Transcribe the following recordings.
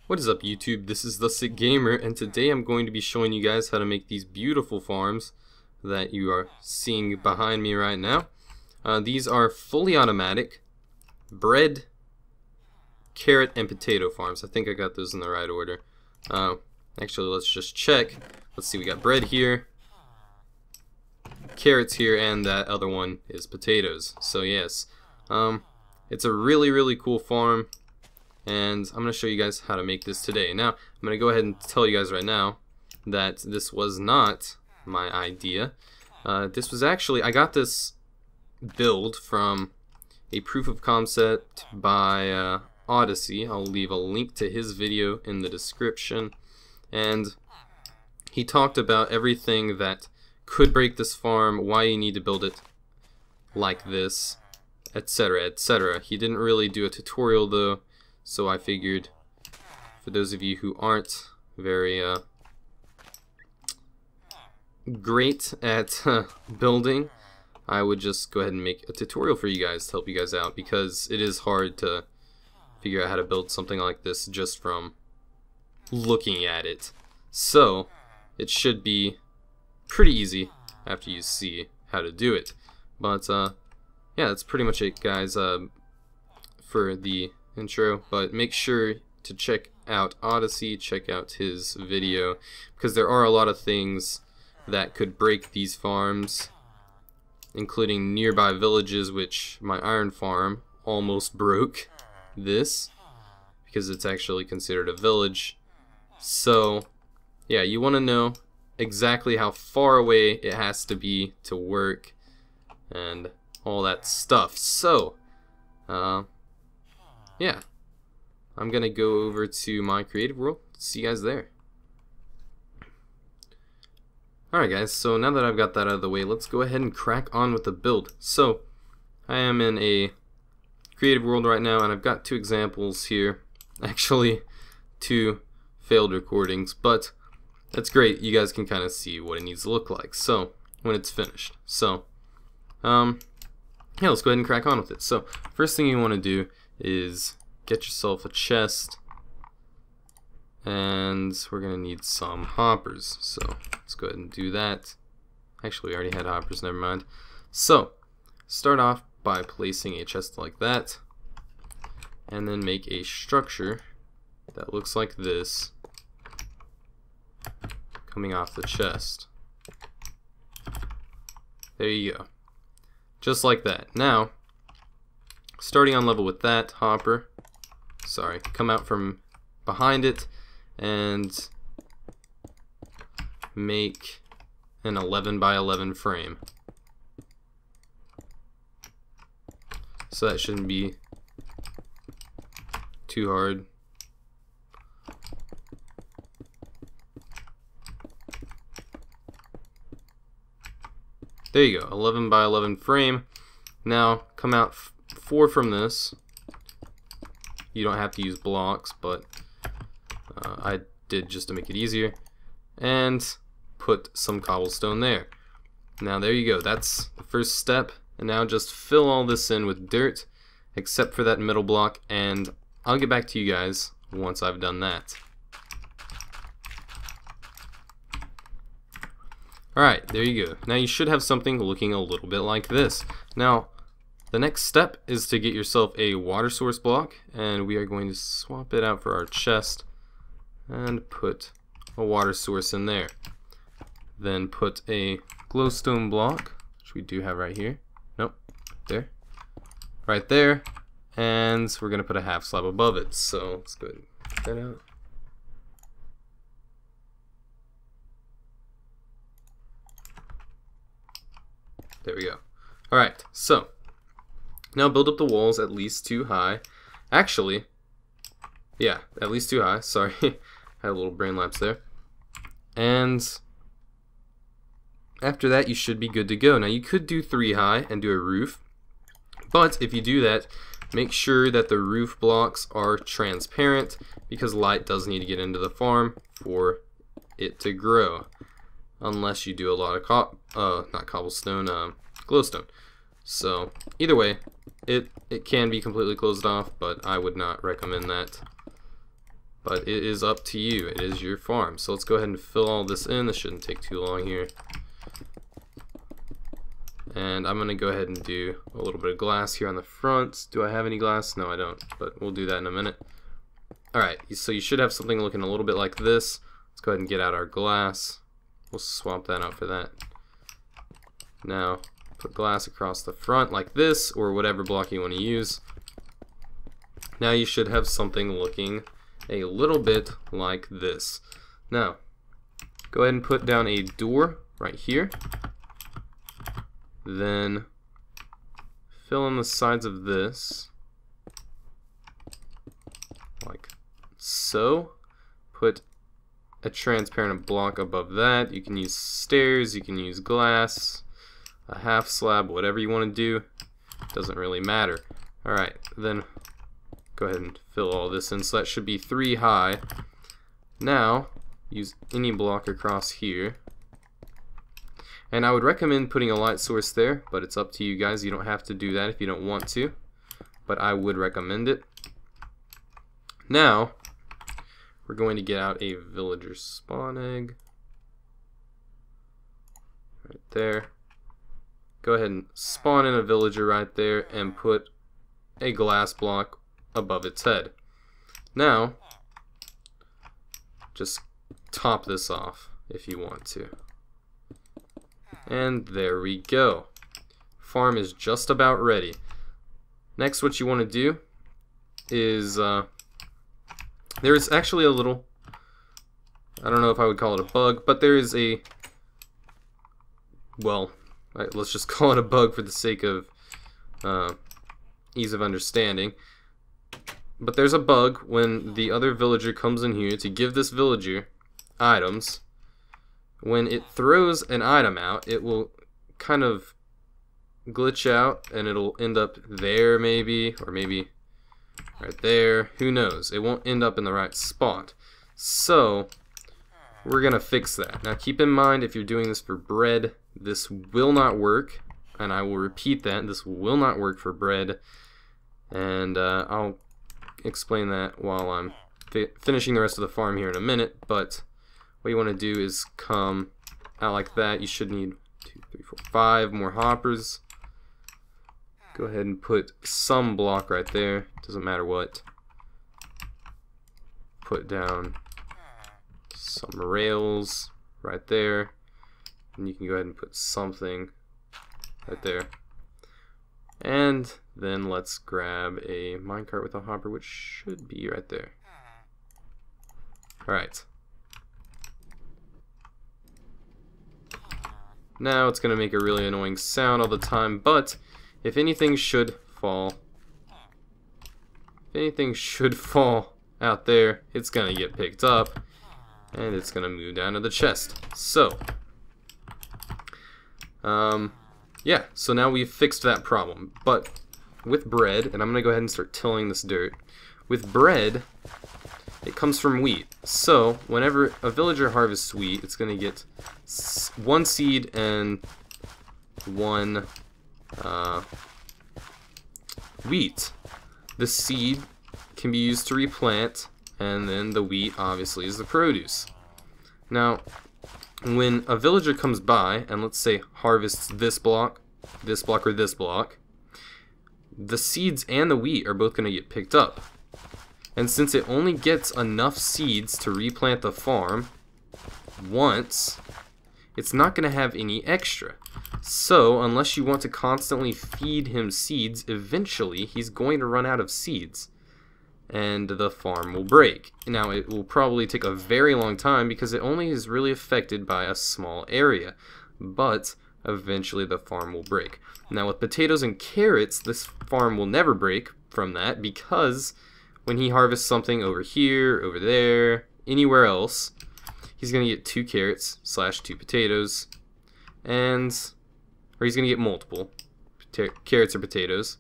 What is up, YouTube? This is TheSicGamer, and today I'm going to be showing you guys how to make these beautiful farms that you are seeing behind me right now. These are fully automatic bread, carrot, and potato farms. I think I got those in the right order. Actually, let's just check. Let's see, we got bread here, carrots here, and that other one is potatoes. So yes, it's a really cool farm. And I'm going to show you guys how to make this today. Now, I'm going to go ahead and tell you guys right now that this was not my idea. This was actually, I got this build from a proof of concept by Odyssey. I'll leave a link to his video in the description. And he talked about everything that could break this farm, why you need to build it like this, etc., etc. He didn't really do a tutorial though. So I figured, for those of you who aren't very great at building, I would just go ahead and make a tutorial for you guys to help you guys out, because it is hard to figure out how to build something like this just from looking at it. So it should be pretty easy after you see how to do it. But yeah, that's pretty much it, guys, for the intro. But make sure to check out Odyssey, check out his video, because there are a lot of things that could break these farms, including nearby villages, which my iron farm almost broke this because it's actually considered a village. So yeah, you want to know exactly how far away it has to be to work and all that stuff. So yeah, I'm gonna go over to my creative world. See you guys there. Alright guys, so now that I've got that out of the way, let's go ahead and crack on with the build. So I am in a creative world right now, and I've got two examples here. Actually, two failed recordings, but that's great. You guys can kind of see what it needs to look like so when it's finished. So yeah, let's go ahead and crack on with it. So first thing you want to do is get yourself a chest, and we're gonna need some hoppers, so let's go ahead and do that. Actually, we already had hoppers, never mind. So start off by placing a chest like that, and then make a structure that looks like this coming off the chest. There you go, just like that. Now, starting on level with that hopper, come out from behind it and make an 11 by 11 frame. So that shouldn't be too hard. There you go, 11 by 11 frame. Now come out 4 from this. You don't have to use blocks, but I did just to make it easier, and put some cobblestone there. Now there you go, that's the first step. And now just fill all this in with dirt except for that middle block, and I'll get back to you guys once I've done that. Alright, there you go. Now you should have something looking a little bit like this. Now the next step is to get yourself a water source block, and we are going to swap it out for our chest and put a water source in there. Then put a glowstone block, which we do have right here. Nope, there. Right there. And we're going to put a half slab above it. So let's go ahead and put that out. There we go. Alright, so now build up the walls at least 2 high. Actually, yeah, at least 2 high. Sorry, had a little brain lapse there. And after that, you should be good to go. Now you could do 3 high and do a roof, but if you do that, make sure that the roof blocks are transparent, because light does need to get into the farm for it to grow. Unless you do a lot of not cobblestone, glowstone. So either way, it can be completely closed off, but I would not recommend that. but it is up to you. It is your farm. So let's go ahead and fill all this in. This shouldn't take too long here. And I'm going to go ahead and do a little bit of glass here on the front. Do I have any glass? No, I don't, but we'll do that in a minute. Alright, so you should have something looking a little bit like this. Let's go ahead and get out our glass. We'll swap that out for that. Now, put glass across the front like this, or whatever block you want to use. Now you should have something looking a little bit like this. Now, go ahead and put down a door right here. Then fill in the sides of this like so. Put a transparent block above that. You can use stairs, you can use glass, a half slab, whatever you want to do. Doesn't really matter. Alright, then go ahead and fill all this in. So that should be 3 high. Now, use any block across here. And I would recommend putting a light source there, but it's up to you guys. You don't have to do that if you don't want to, but I would recommend it. Now, we're going to get out a villager spawn egg. Right there. Go ahead and spawn in a villager right there and put a glass block above its head. Now, just top this off if you want to. And there we go. Farm is just about ready. Next, what you want to do is there is actually a little, I don't know if I would call it a bug, but there is a, well, let's just call it a bug for the sake of ease of understanding. But there's a bug when the other villager comes in here to give this villager items. When it throws an item out, it will kind of glitch out and it'll end up there maybe, or maybe right there. Who knows? It won't end up in the right spot. So we're gonna fix that. Now keep in mind, if you're doing this for bread, this will not work, and I will repeat that, this will not work for bread, and I'll explain that while I'm finishing the rest of the farm here in a minute. But what you want to do is come out like that. You should need 2, 3, 4, 5 more hoppers. Go ahead and put some block right there, doesn't matter what. Put down some rails right there, and you can go ahead and put something right there. And then let's grab a minecart with a hopper, which should be right there. Alright. Now it's going to make a really annoying sound all the time, but if anything should fall, out there, it's going to get picked up, and it's going to move down to the chest. So, yeah, so now we've fixed that problem. But with bread, and I'm going to go ahead and start tilling this dirt, with bread, it comes from wheat. So whenever a villager harvests wheat, it's going to get 1 seed and 1 wheat. The seed can be used to replant, and then the wheat obviously is the produce. Now, when a villager comes by and let's say harvests this block, or this block, the seeds and the wheat are both going to get picked up. And since it only gets enough seeds to replant the farm once, it's not going to have any extra. So, unless you want to constantly feed him seeds, eventually he's going to run out of seeds. And the farm will break. Now, it will probably take a very long time because it only is really affected by a small area. But eventually the farm will break. Now, with potatoes and carrots, this farm will never break from that because when he harvests something over here, over there, anywhere else, he's going to get 2 carrots / 2 potatoes, or he's going to get multiple carrots or potatoes,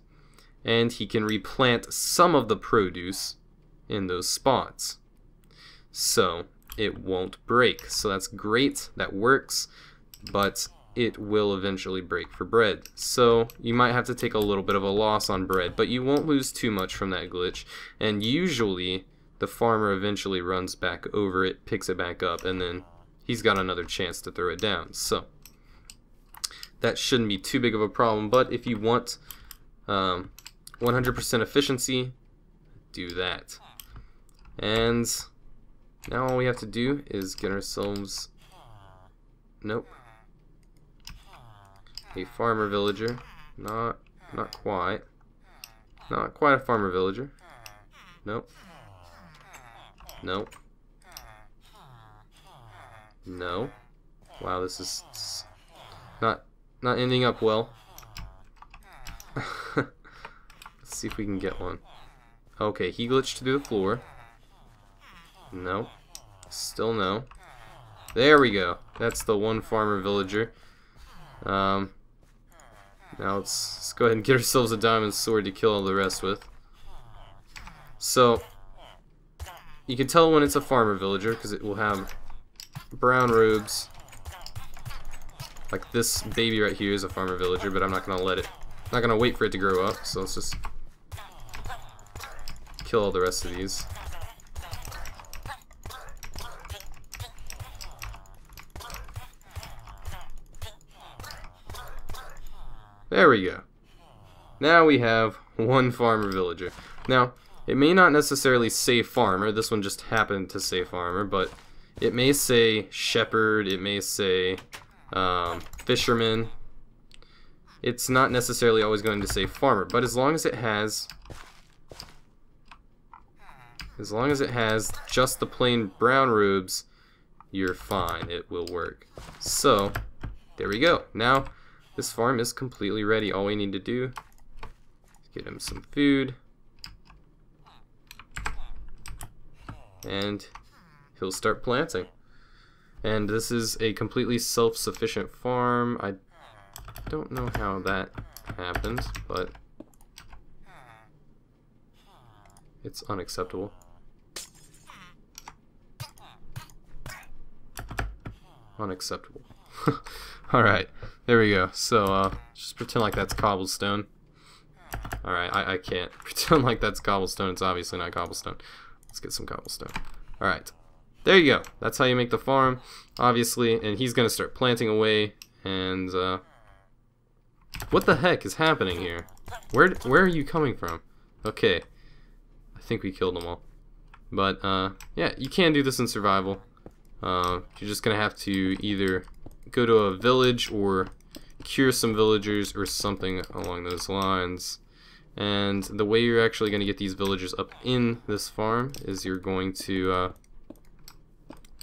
and he can replant some of the produce in those spots. So it won't break. So that's great, that works, but it will eventually break for bread. So you might have to take a little bit of a loss on bread, but you won't lose too much from that glitch. And usually the farmer eventually runs back over it, picks it back up, and then he's got another chance to throw it down. So that shouldn't be too big of a problem, but if you want 100% efficiency, do that. And now all we have to do is get ourselves, nope, a farmer villager. Not quite a farmer villager. Nope. Nope. No. Wow, this is not ending up well. Let's see if we can get one. Okay, he glitched through the floor. No. Still no. There we go. That's the one farmer villager. Now let's go ahead and get ourselves a diamond sword to kill all the rest with. So you can tell when it's a farmer villager because it will have brown robes. Like this baby right here is a farmer villager, but I'm not gonna wait for it to grow up. So let's just kill all the rest of these. There we go. Now we have one farmer villager. Now, it may not necessarily say farmer. This one just happened to say farmer, but it may say shepherd. It may say fisherman. It's not necessarily always going to say farmer, but as long as it has just the plain brown robes, you're fine. It will work. So, there we go. Now, this farm is completely ready. All we need to do is get him some food, and he'll start planting. And this is a completely self-sufficient farm. I don't know how that happened, but it's unacceptable. Unacceptable. Alright, there we go. So, just pretend like that's cobblestone. Alright, I can't pretend like that's cobblestone. It's obviously not cobblestone. Let's get some cobblestone. Alright, there you go. That's how you make the farm, obviously. And he's going to start planting away. And, what the heck is happening here? Where are you coming from? Okay, I think we killed them all. But, yeah, you can do this in survival. You're just going to have to either go to a village or cure some villagers or something along those lines. And the way you're actually going to get these villagers up in this farm is you're going to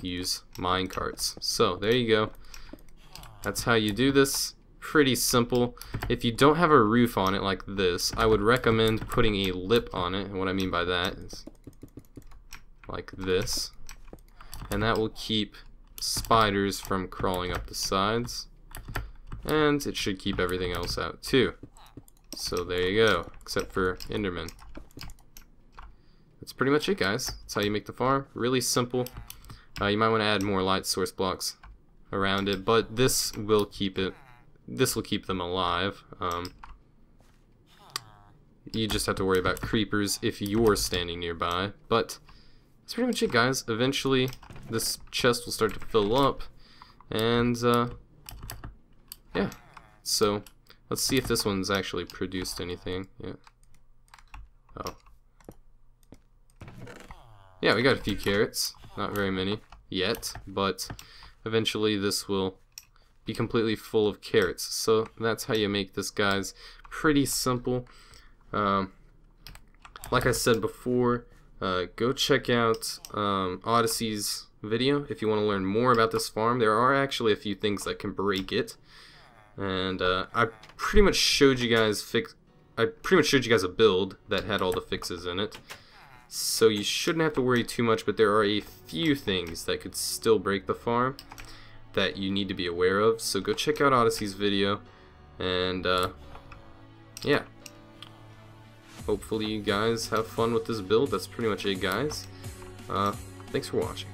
use mine carts. So there you go. That's how you do this. Pretty simple. If you don't have a roof on it like this, I would recommend putting a lip on it. And what I mean by that is like this. And that will keep spiders from crawling up the sides. And it should keep everything else out too. So there you go, except for Enderman. That's pretty much it, guys. That's how you make the farm. Really simple. You might want to add more light source blocks around it, but this will keep it. This will keep them alive. You just have to worry about creepers if you're standing nearby. But that's pretty much it, guys. Eventually, this chest will start to fill up, and yeah. So let's see if this one's actually produced anything. Yeah. Oh. Yeah, we got a few carrots. Not very many yet, but eventually this will be completely full of carrots. So that's how you make this, guys. Pretty simple. Like I said before, go check out Odyssey's video if you want to learn more about this farm. There are actually a few things that can break it. And I pretty much showed you guys a build that had all the fixes in it. So you shouldn't have to worry too much, but there are a few things that could still break the farm that you need to be aware of. So go check out Odyssey's video, and yeah. Hopefully you guys have fun with this build. That's pretty much it, guys. Thanks for watching.